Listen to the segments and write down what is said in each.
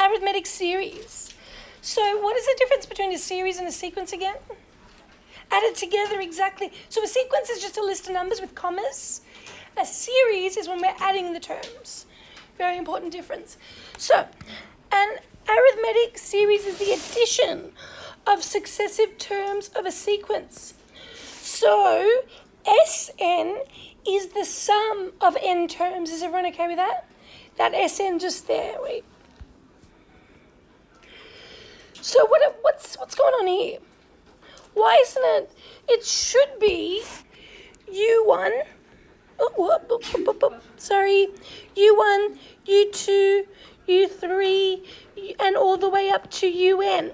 arithmetic series. So what is the difference between a series and a sequence again? Added together, exactly. So a sequence is just a list of numbers with commas. A series is when we're adding the terms. Very important difference. So an arithmetic series is the addition of successive terms of a sequence. So Sn is the sum of n terms. Is everyone okay with that? That Sn just there, wait. So what's going on here? Why isn't it? It should be U1, sorry, U1, U2, U3, and all the way up to UN.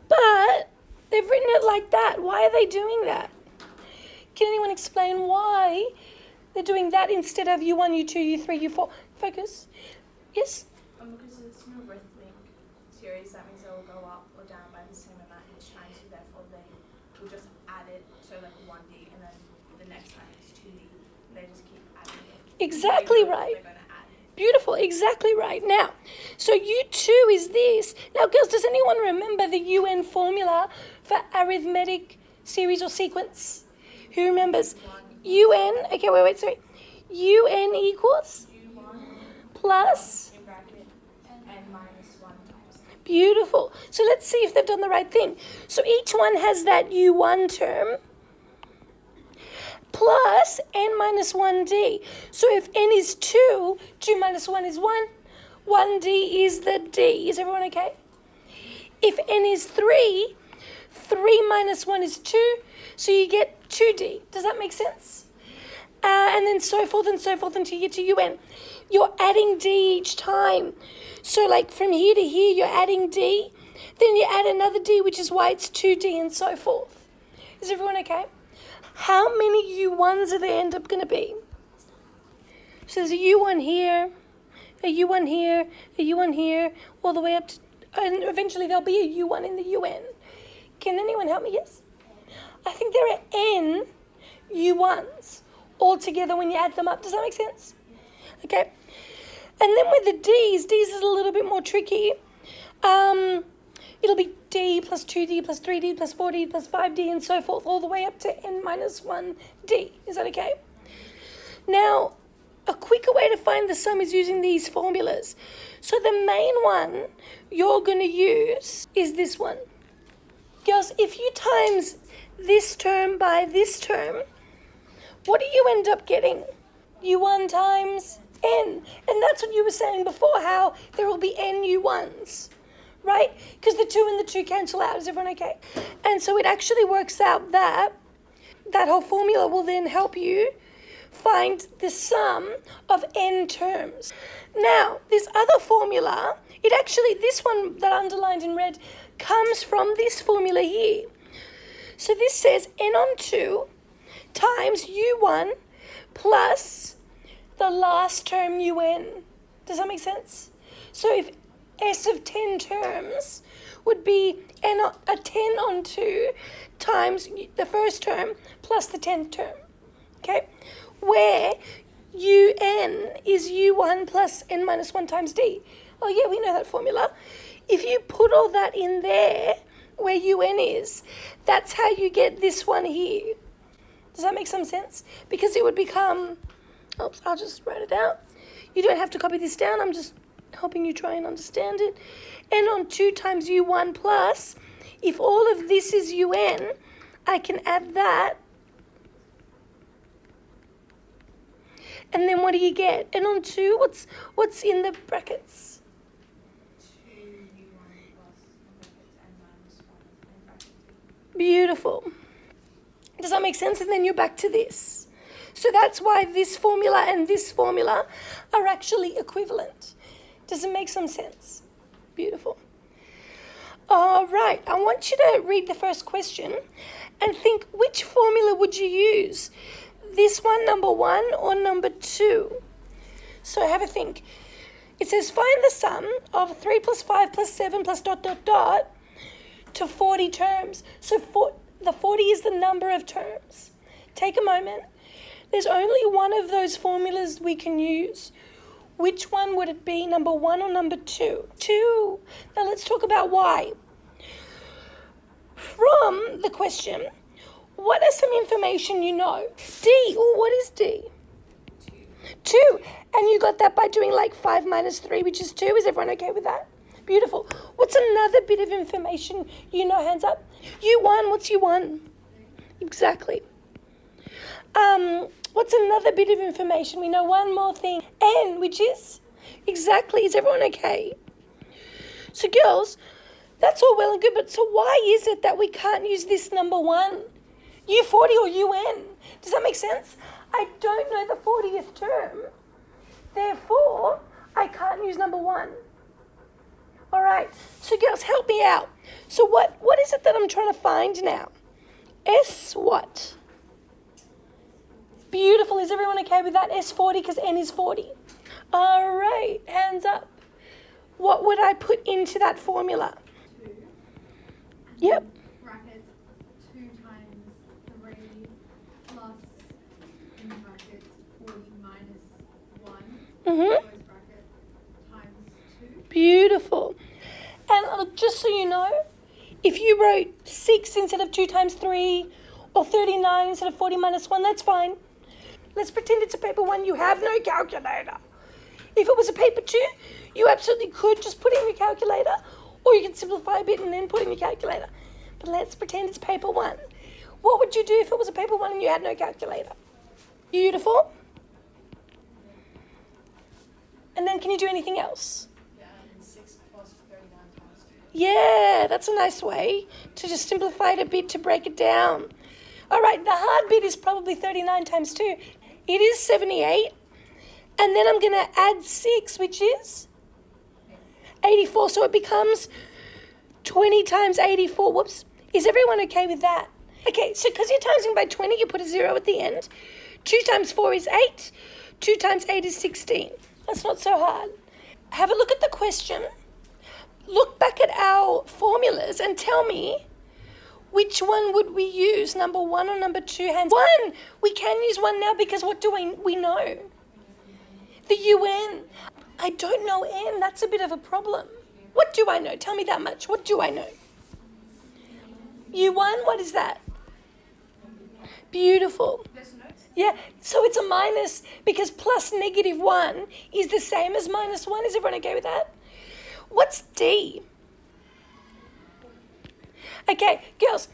But they've written it like that. Why are they doing that? Can anyone explain why they're doing that instead of U1, U2, U3, U4? Focus. Yes? Because it's an arithmetic series, that means they will go up or down by the same amount each time, so therefore they will just add it, so like 1D, and then the next time it's 2D. They just keep adding it. Exactly right. They're going to add. Beautiful, exactly right. Now, so U2 is this. Now, girls, does anyone remember the UN formula for arithmetic series or sequence? Who remembers? UN, okay, wait, sorry. UN equals? Plus? In bracket, n minus 1 times. Beautiful. So let's see if they've done the right thing. So each one has that U1 term plus n minus 1d. So if n is 2, 2 minus 1 is 1. 1d is the d. Is everyone okay? If n is 3, 3 minus 1 is 2. So you get 2d. Does that make sense? And then so forth until you get to un. You're adding d each time. So like from here to here, you're adding d. Then you add another d, which is why it's 2d and so forth. Is everyone okay? How many U1s are there end up going to be? So there's a U1 here, a U1 here, a U1 here, all the way up to, and eventually there'll be a U1 in the UN. Can anyone help me? Yes? I think there are n U1s all together when you add them up. Does that make sense? Okay. And then with the D's is a little bit more tricky. It'll be D plus 2D plus 3D plus 4D plus 5D and so forth, all the way up to n minus 1D. Is that okay? Now, a quicker way to find the sum is using these formulas. So the main one you're going to use is this one. Girls, if you times this term by this term, what do you end up getting? U1 times n. And that's what you were saying before, how there will be n U1s, right? Because the 2 and the 2 cancel out. Is everyone okay? And so it actually works out that that whole formula will then help you find the sum of n terms. Now, this other formula, this one that I underlined in red, comes from this formula here. So this says n on 2 times U1 plus the last term UN. Does that make sense? So if S of 10 terms would be a 10 on 2 times the first term plus the 10th term, okay? Where UN is U1 plus n minus 1 times D. Oh yeah, we know that formula. If you put all that in there, where UN is, that's how you get this one here. Does that make some sense? Because it would become, oops, I'll just write it out. You don't have to copy this down. I'm just helping you try and understand it. N on 2 times U1 plus, if all of this is UN, I can add that. And then what do you get? N on 2, what's in the brackets? Beautiful. Does that make sense? And then you're back to this. So that's why this formula and this formula are actually equivalent. Does it make some sense? Beautiful. All right. I want you to read the first question and think, which formula would you use? This one, number 1, or number 2? So have a think. It says find the sum of 3 plus 5 plus 7 plus ... to 40 terms. So the 40 is the number of terms. Take a moment. There's only one of those formulas we can use. which one would it be, number 1 or number 2? 2. Now let's talk about why. From the question, what are some information you know? D, what is D? 2. And you got that by doing like 5 minus 3, which is 2. Is everyone okay with that? Beautiful. What's another bit of information you know? Hands up. U1, what's U1? Exactly. What's another bit of information? We know one more thing. N, which is? Exactly. Is everyone okay? So girls, that's all well and good, but so why is it that we can't use this number 1? U40 or UN? Does that make sense? I don't know the 40th term. Therefore, I can't use number 1. All right. So girls, help me out. So what is it that I'm trying to find now? S what? Beautiful. Is everyone okay with that? S40 because N is 40. All right. Hands up. What would I put into that formula? 2. Yep. Bracket 2 times 3 plus in brackets 40 minus 1. Mm-hmm. Close bracket times 2. Beautiful. And just so you know, if you wrote 6 instead of 2 times 3 or 39 instead of 40 minus 1, that's fine. Let's pretend it's a paper 1. You have no calculator. If it was a paper 2, you absolutely could just put in your calculator, or you can simplify a bit and then put in your calculator. But let's pretend it's paper 1. What would you do if it was a paper 1 and you had no calculator? Beautiful. And then can you do anything else? Yeah, and 6 plus 39 times 2. Yeah, that's a nice way to just simplify it a bit to break it down. All right, the hard bit is probably 39 times 2. It is 78. And then I'm going to add 6, which is 84. So it becomes 20 times 84. Whoops. Is everyone okay with that? Okay, so because you're timesing by 20, you put a 0 at the end. 2 times 4 is 8. 2 times 8 is 16. That's not so hard. Have a look at the question. Look back at our formulas and tell me which one would we use, number 1 or number 2? Hands 1. We can use 1 now because what do we know? The UN. I don't know N. That's a bit of a problem. What do I know? Tell me that much. What do I know? U1, what is that? Beautiful. There's no. Yeah, so it's a minus because plus negative 1 is the same as minus 1. Is everyone okay with that? What's D? Okay, girls,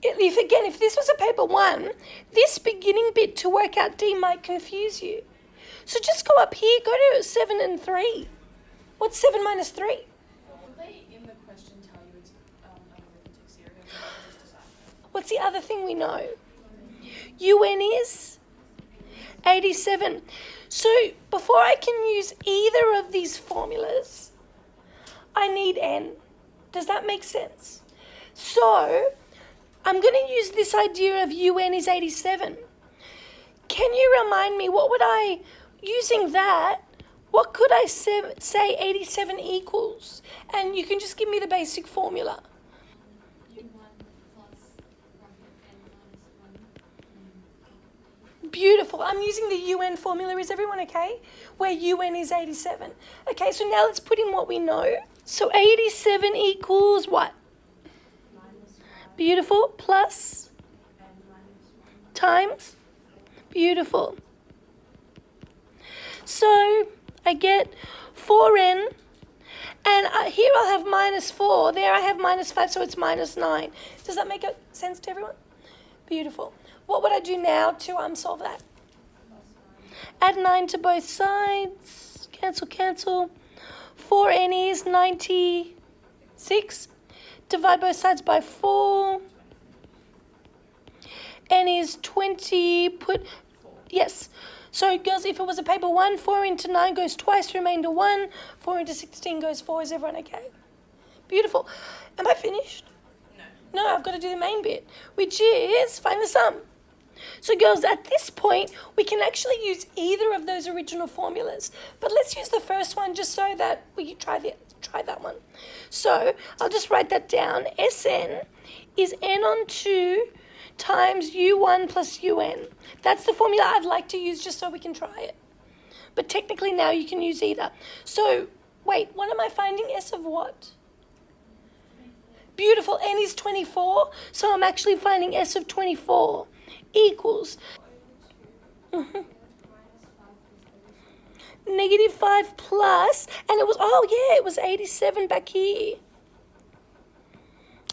if this was a paper 1, this beginning bit to work out D might confuse you. So just go up here, go to 7 and 3. What's 7 minus 3? Will they in the question tell you it's an arithmetic series, or do you just decide? What's the other thing we know? UN is 87. So before I can use either of these formulas, I need N. Does that make sense? So I'm going to use this idea of UN is 87. Can you remind me, using that, what could I say 87 equals? And you can just give me the basic formula. U1 plus bracket n minus 1. Beautiful. I'm using the UN formula. Is everyone okay? Where UN is 87. Okay, so now let's put in what we know. So 87 equals what? Beautiful. Plus times. Beautiful. So I get 4n, and here I'll have minus 4. There I have minus 5, so it's minus 9. Does that make sense to everyone? Beautiful. What would I do now to solve that? Add 9 to both sides. Cancel, cancel. 4n is 96. Divide both sides by 4. N is 20. Yes. So, girls, if it was a paper 1, 4 into 9 goes twice, remainder 1. 4 into 16 goes 4. Is everyone okay? Beautiful. Am I finished? No, I've got to do the main bit, which is find the sum. So, girls, at this point, we can actually use either of those original formulas. But let's use the first one just so that we try that one. So, I'll just write that down. Sn is n on 2 times u1 plus un. That's the formula I'd like to use just so we can try it. but technically now you can use either. So, wait, what am I finding? S of what? Beautiful, n is 24, so I'm actually finding S of 24 equals negative 5 plus, and it was, oh yeah, it was 87 back here.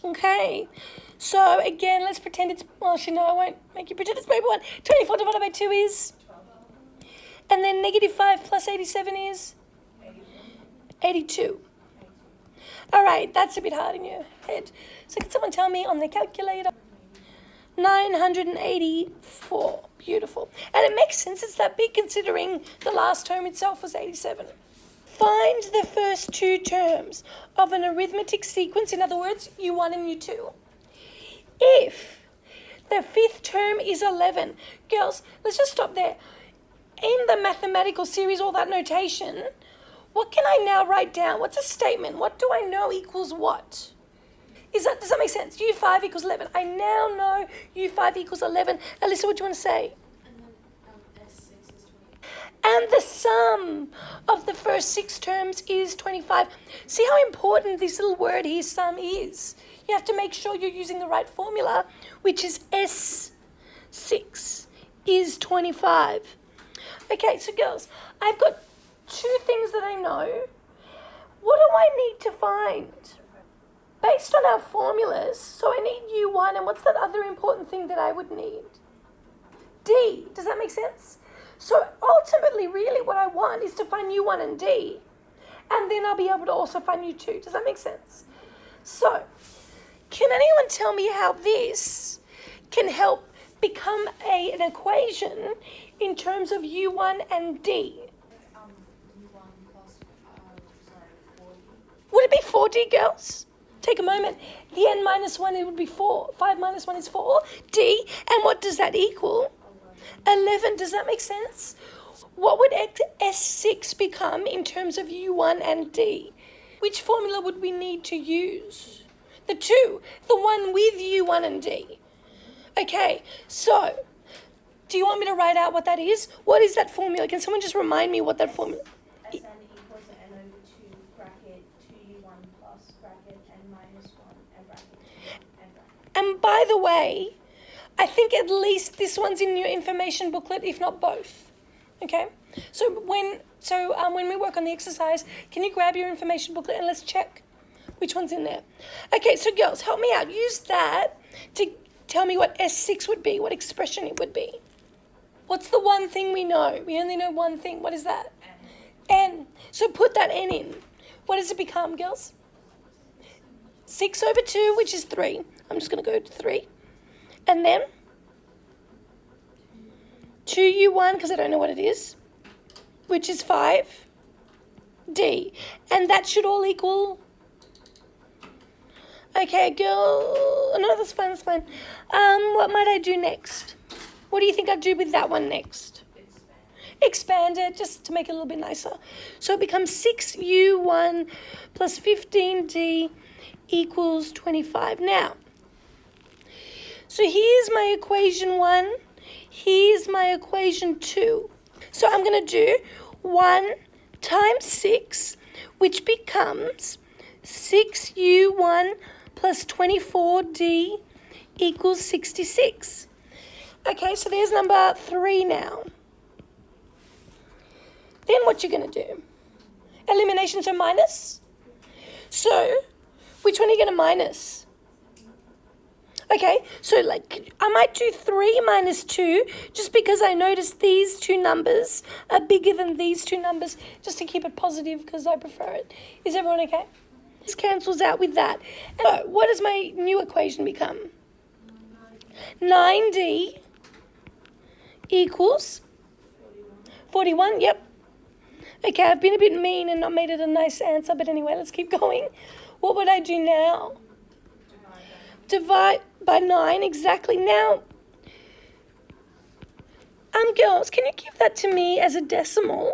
Okay, so again, let's pretend it's, well, actually no, I won't make you pretend it's paper 1. 24 divided by 2 is? And then negative 5 plus 87 is? 82. All right, that's a bit hard in your head. So can someone tell me on the calculator? 984. Beautiful. And it makes sense, it's that big considering the last term itself was 87. Find the first two terms of an arithmetic sequence, in other words, U1 and U2. If the fifth term is 11, girls, let's just stop there. In the mathematical series, all that notation, what can I now write down? What's a statement? What do I know equals what? Does that make sense? U5 equals 11. I now know U5 equals 11. Alyssa, what do you want to say? S6 is 20. And the sum of the first 6 terms is 25. See how important this little word here, sum, is? You have to make sure you're using the right formula, which is S6 is 25. Okay, so girls, I've got 2 things that I know. What do I need to find? Based on our formulas, so I need U1, and what's that other important thing that I would need? D. Does that make sense? So ultimately, really what I want is to find U1 and D, and then I'll be able to also find U2. Does that make sense? So, can anyone tell me how this can help become an equation in terms of U1 and D? U1 plus, 40. Would it be 4D, girls? Take a moment. The n minus 1, it would be 4. 5 minus 1 is 4. D, and what does that equal? 11. Does that make sense? What would S6 become in terms of U1 and D? Which formula would we need to use? The 2, the one with U1 and D. Okay, so do you want me to write out what that is? What is that formula? Can someone just remind me what that formula is? Sn equals n over 2 bracket 2u1 plus bracket n minus 1 and bracket 2 and bracket. And by the way, I think at least this one's in your information booklet, if not both. Okay? So when we work on the exercise, can you grab your information booklet and let's check which one's in there? Okay, so girls, help me out. Use that to tell me what S6 would be, what expression it would be. What's the one thing we know? We only know one thing. What is that? N. So put that N in. What does it become, girls? 6 over 2, which is 3. I'm just going to go to 3. And then 2u1, because I don't know what it is, which is 5d. And that should all equal... Okay, girl... No, that's fine, that's fine. What might I do next? What do you think I'd do with that one next? Expand it, just to make it a little bit nicer. So it becomes 6u1 plus 15d equals 25. Now, so here's my equation 1. Here's my equation 2. So I'm going to do 1 times 6, which becomes 6u1 plus 24d equals 66. Okay, so there's number 3 now. Then what you're going to do? Elimination, so minus. So, which one are you going to minus? Okay, so like I might do 3 minus 2 just because I noticed these 2 numbers are bigger than these 2 numbers, just to keep it positive because I prefer it. Is everyone okay? This cancels out with that. So, what does my new equation become? 9d equals 41, yep. Okay, I've been a bit mean and not made it a nice answer, but anyway, let's keep going. What would I do now? Divide by 9, exactly. Now, girls, can you give that to me as a decimal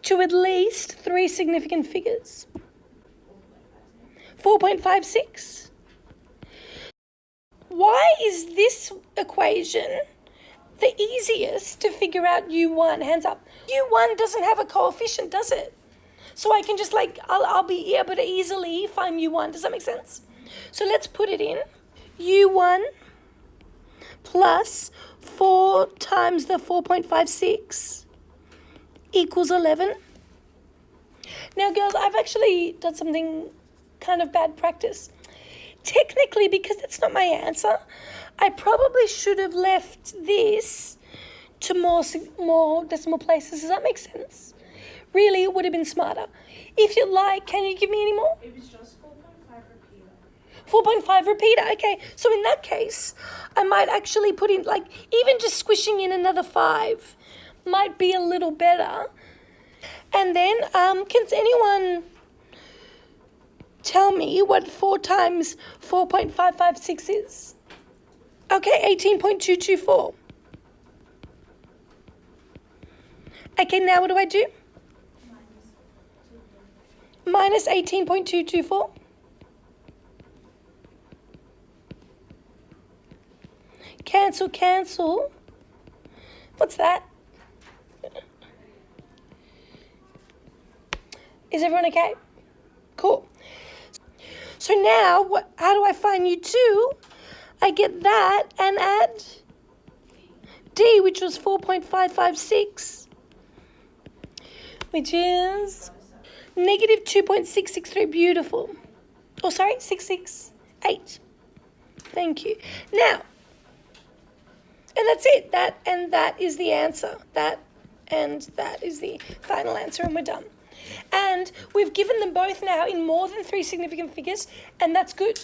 to at least 3 significant figures? 4.56. Why is this equation the easiest to figure out U1? Hands up. U1 doesn't have a coefficient, does it? So I can just I'll be able to easily find U1. Does that make sense? So let's put it in. U1 plus 4 times the 4.56 equals 11. Now, girls, I've actually done something kind of bad practice. Technically, because it's not my answer, I probably should have left this to more decimal places. Does that make sense? Really, it would have been smarter. If you like, can you give me any more? It was just 4.5 repeater. 4.5 repeater. Okay, so in that case, I might actually put in, even just squishing in another 5 might be a little better. And then, can anyone tell me what 4 times 4.556 is? Okay, 18.224. Okay, now what do I do? Minus 18.224. Cancel, cancel. What's that? Is everyone okay? Cool. So now, how do I find U2? I get that and add D, which was 4.556, which is negative 2.663. Beautiful. Oh, sorry, 668. Thank you. Now, and that's it. That is the answer. That is the final answer, and we're done. And we've given them both now in more than 3 significant figures, and that's good.